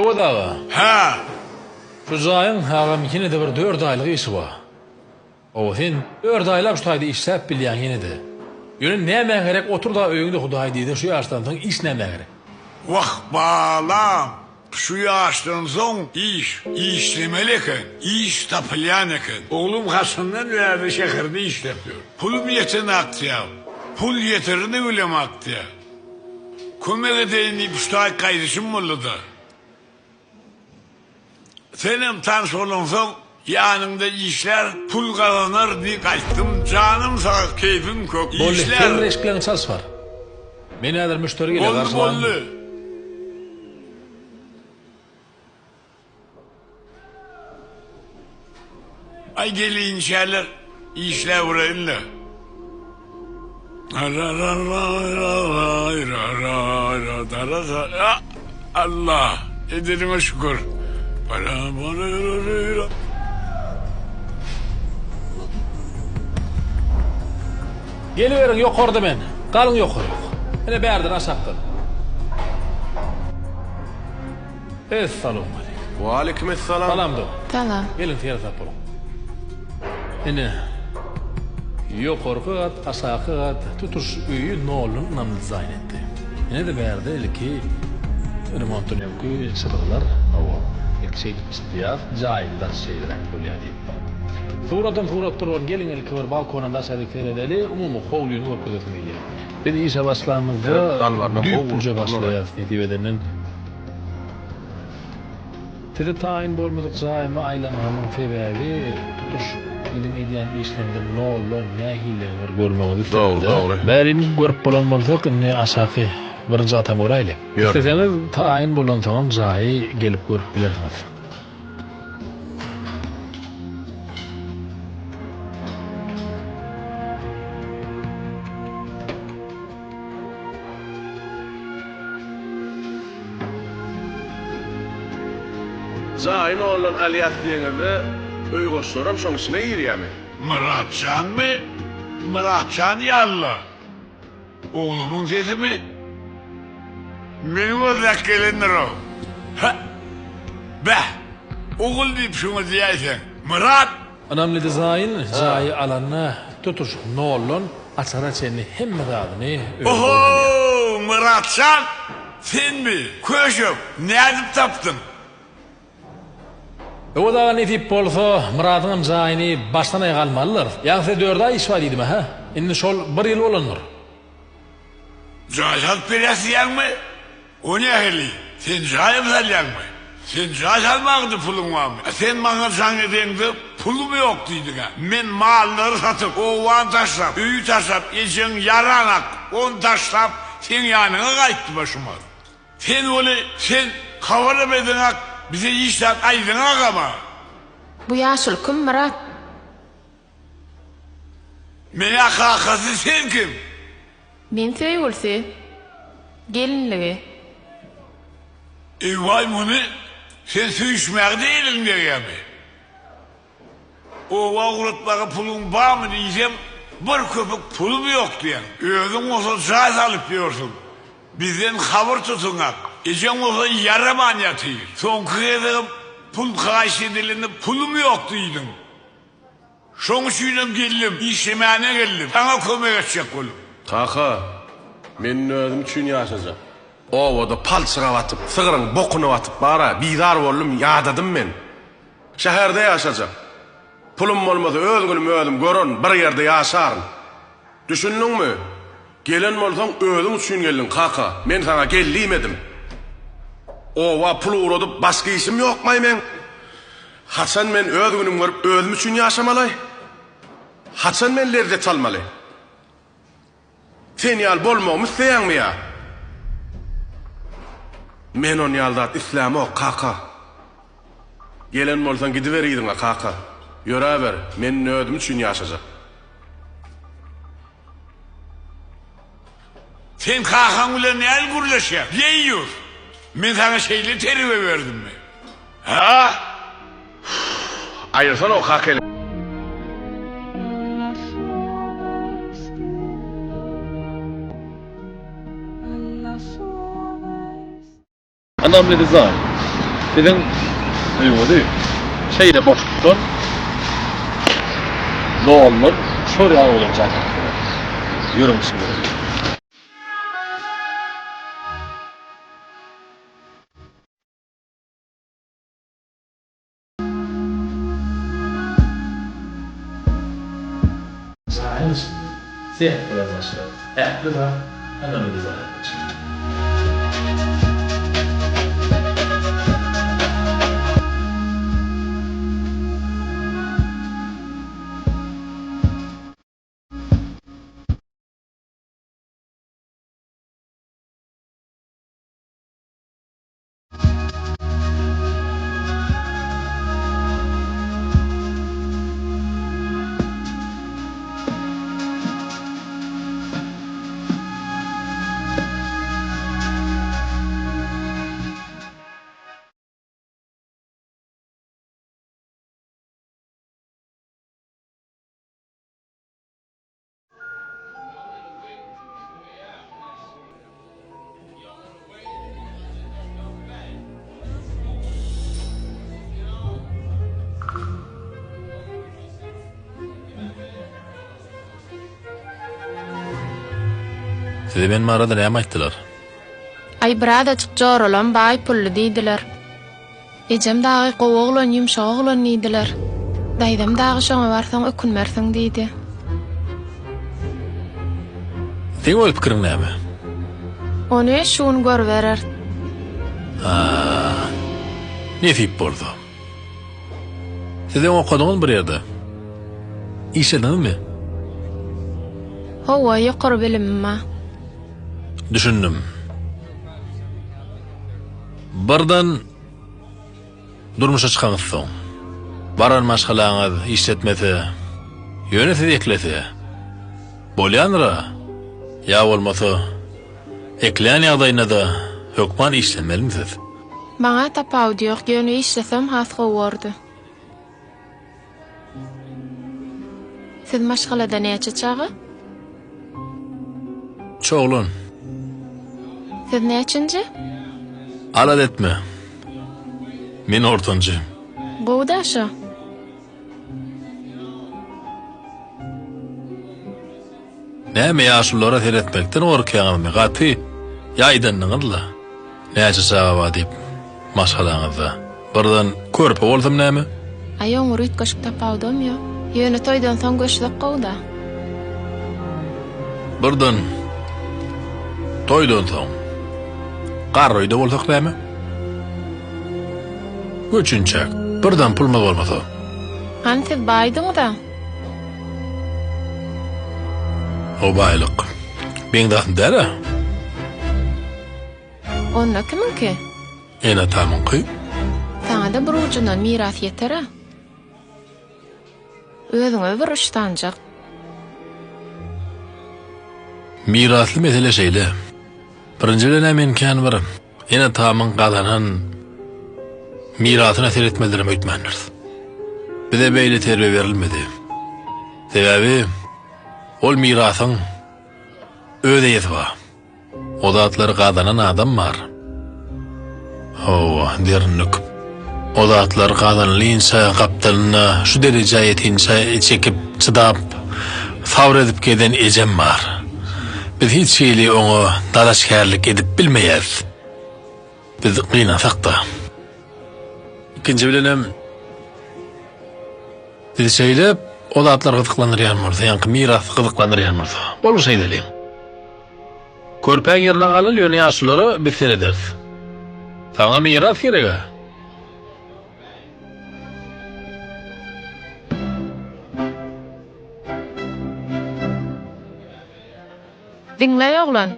O da Ha, şu zayın hagam yine de bir 4 aylık işi var. O sen 4 aylap şutaydı işlep bilýän yine de. Ýöne näme gerek otur da öýüňde Hudaý diýdi şu ýaşdan soň iş näme gerek. vah balam. Şu yaştan son işlemeli eken, iş tapılan eken. Oğlum Hasan'dan verdi şehirde iş yapıyor. Pulum yeterini aktıya, pul yeterini bilem aktıya. Kömek edeyim deyip üstad kardeşim oldu da. Senin tanış olun son yanında işler pul kazanır diye kaçtım. Canım sağ, keyfim kök. Bolly, İşler sen eşkleň saz var. Meni äder müşteri gele oldu garşylan. oldu. Ay gelin şeyler işler burayla. Allah ederime şükür. Geliveriň ýokarda men. Galyň ýokary. Mene bärden aşakdan. Assalamu aleykum. Aleykümselam. Salam do. Tamam. Gelin tiyatap bolun. Ene ýokarky gat, aşaky gat tutuş öýü nolun namly zaýn etdi. Ene de bärde ilki remontun ýoký sebaplar awa. Ekseýt istiýaf jaýyldan şeýleräk bolýar. Suratdan turgan gelin ilki bir balkonunda şeýle edeli umumy howlyny görkezmeli. Bir işe başlamazda düýpüce başlaýar diýip edenden. Tede tayin bolmadyk jaýyma aýlanmanyň sebebi tutuş ilim edýän işlemde nollar nähiler görmegi. Doğru. Bärini görüp bolan bolsak ne aşaky bir zata moraýly. Seňiz tayin bolan soň jaý gelip görüp bilersiňiz. Zayn olan aliyat diýende öý goşlaram şoň içine girýärmi? Muratcan mı? Muratcan yalla. Oğlumun sesi mi? Benim olarak gelinir o. Ha? Be, oğul deyip şunu diyeysen. Murat! Önemli dizayn, jaýy alanyna tutuş nolun açara çenli hemme zadyny Oho, Muratcan! Sen mi? Köşüm, ne edip taptın? O da netip bolsa Muratyň jaýyny başdan aýaga almalylar. Ýa-da 4 ay iş bar diýdim ha. Indi şol 1 ýyl bolanlar. Cahil peresiyen mi? O ne heli? Sen cahil salyan mı? Sen cahil almaktı pulun var mı? Sen bana can edende pulum yok deydin ha. Men malları satıp, oğlan taşlap, üyü taşlap, eşin yaranak, on taşlap, sen yanına kayıttı başıma. Sen öyle, sen kavarı bedin hak, bize işler aydın hak ama. Bu yaşıl kim Murat? Mene kakası sen kim? Men söýgülsi. Gelinligi. Vay bunu, sen söyüşmek değilin diye mi? O vağırtlara pulun var mı diyeceğim, bir köpük pulum yok diyen. Öğün olsa caz alıp diyorsun. Bizden haber tutun hak. Ecen olsa yarım an yatıyor. Son kıyıdığım pul karşı edilinde pulum yok diydin. Şonu şuyla geldim, işlemene geldim. Sana kömek edecek oğlum. Kaka, men özüm üçin ýaşajak. Owada palçyga batyp, sygyryň bokuny batyp bara bizar boldum, ýadadym men. Şäherde ýaşajak. Pulum bolmasa özgünüm özüm görün, bir ýerde ýaşaryn. Düşündiňmi? Gelen bolsaň özüň üçin geldin kaka. Men sana gellimedim. Owa pul uradyp başga işim ýokmy men? Haçan men özgünüm görüp özüm üçin ýaşamaly? Haçan men lerzet almaly? Sen ýal bolmagmy isteýäňmi ýa? Men on ýaldat islam ok kaka. Gelen bolsaň gidiberýidiň kaka. Ýöre ber, men özüm üçin ýaşajak. Sen kakan ulan ne el gurlaşa? Yiyor. Ben sana şeyle terive verdim mi? Ha? Aýyrsana o kakely. Önemli dizayn. Bizim öýüňizi şeýle boşlukdan zorluk şuraya olacak. Yürüyün şimdi. Sahil, siyah biraz aşağı. Ehli var, hemen bir var. Size benim arada ne aytdylar? Ay birazajyk jor olan baý pully diýdiler. Ejem dagy gowak ulan ýumşak ulan diýdiler. Daýdam dagy şoňa barsaň ökünmersiň diýdi. Seň ol pikirin näme? Ony şuny görberer. Ne tip boldy? Size okudyňyz bir ýerde. İşledinizmi? Howa ýokary bilimmi? Düşündüm. Bardan durmuşa çıkanız soň. Baran maşgalaňyz işletmese, ýönesi eklese. Bolýanra, ýa bolmasa, eklen ýagdaýynda da hökman işlemelimsiz. Maňa tapawdy ýok, ýöne işlesem has gowardy. Siz maşgalada näçe çagy? Çoğulun, Siz näçinji? alad etme. Men ortancı. Gowdaşa. Näme ýaşullara seretmekden gorkýanymy gaty ýaýdandyňyzla. Näçe saga diýip maşgalaňyzda. Birden körpe bolsam näme? Aýoň uryt goşup tapawdym ýa. Ýöne toýdan soň göçlek gowda. Birden toýdan soň garryda bolsak näme? Göçünçek. Birden pulma bolmasa. Han siz baýdyňyz da. O baýlyk. Ben daşyn däre. Onda kiminki? Ene tamynky. Saňa da bir ucundan miras ýeter. Özüňe bir uştanjak. Mirasly mesele şeýle. Birinjiden men kan birim. Ene tamyn galanan mirasyna seretmelerim öýtmändir. Bize beýle terbiýe berilmedi. Sebebi ol mirasyň öde ýetba. O zatlar gadanan adam bar. Hawa dernük. O zatlar gadanlynça gapdalyna şu derejä ýetinçe çekip çydap sabr edip geden ejem bar. Biz hiç şeyli onu dalaşkärlik edip bilmeýäs. Biz gynansak da. İkinci bilenem biz şeýle o zatlar gyzyklanyrýarmyr, ýa-ni miras gyzyklanyrýarmyr. Bol şey delem. Körpäň ýerine galyl ýöne ýaşulary biz serederiz. Saňa miras kerek. Dinle ýoglan.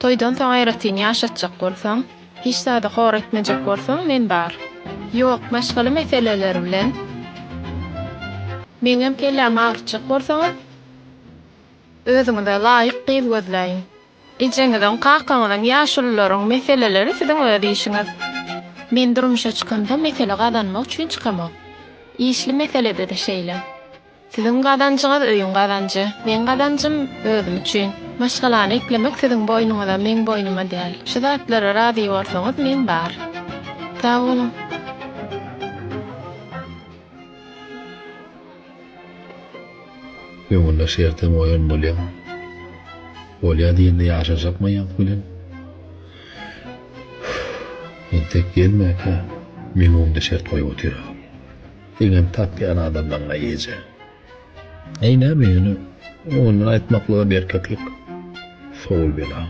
Toýdan soň aýratyny ýaşatjak bolsaň, hiç zada hor etmejek bolsaň men bar. Ýok, maşgaly meseleler bilen. Meňem kelläm arçyk bolsaňyz, özüňize laýyk gyz gözläýin. Ejeňizden kakanyň ýaşullaryň meseleleri siziň öz işiňiz. Men durmuşa çykanda mesele gadanmak üçin çykamam. İşli meselede de şeýle. Siziň gadancyňyz öýüň gadanjy, men gadancym özüm üçin. Maşgalany eklemek siziň boýnuňyza, men boýnuma däl. Şu zatlara razy bolsaňyz men bar. Sağ olun. Öňünde şertem oýan bolýar. Bolýar diýende ýaşajakmaýan bilen. Tek gelmäke, men onda şert koyup otyra. Egem tapýan adamdan gaýyjy. Eýne meni onu aýtmakla berkeklik. Soğul bela.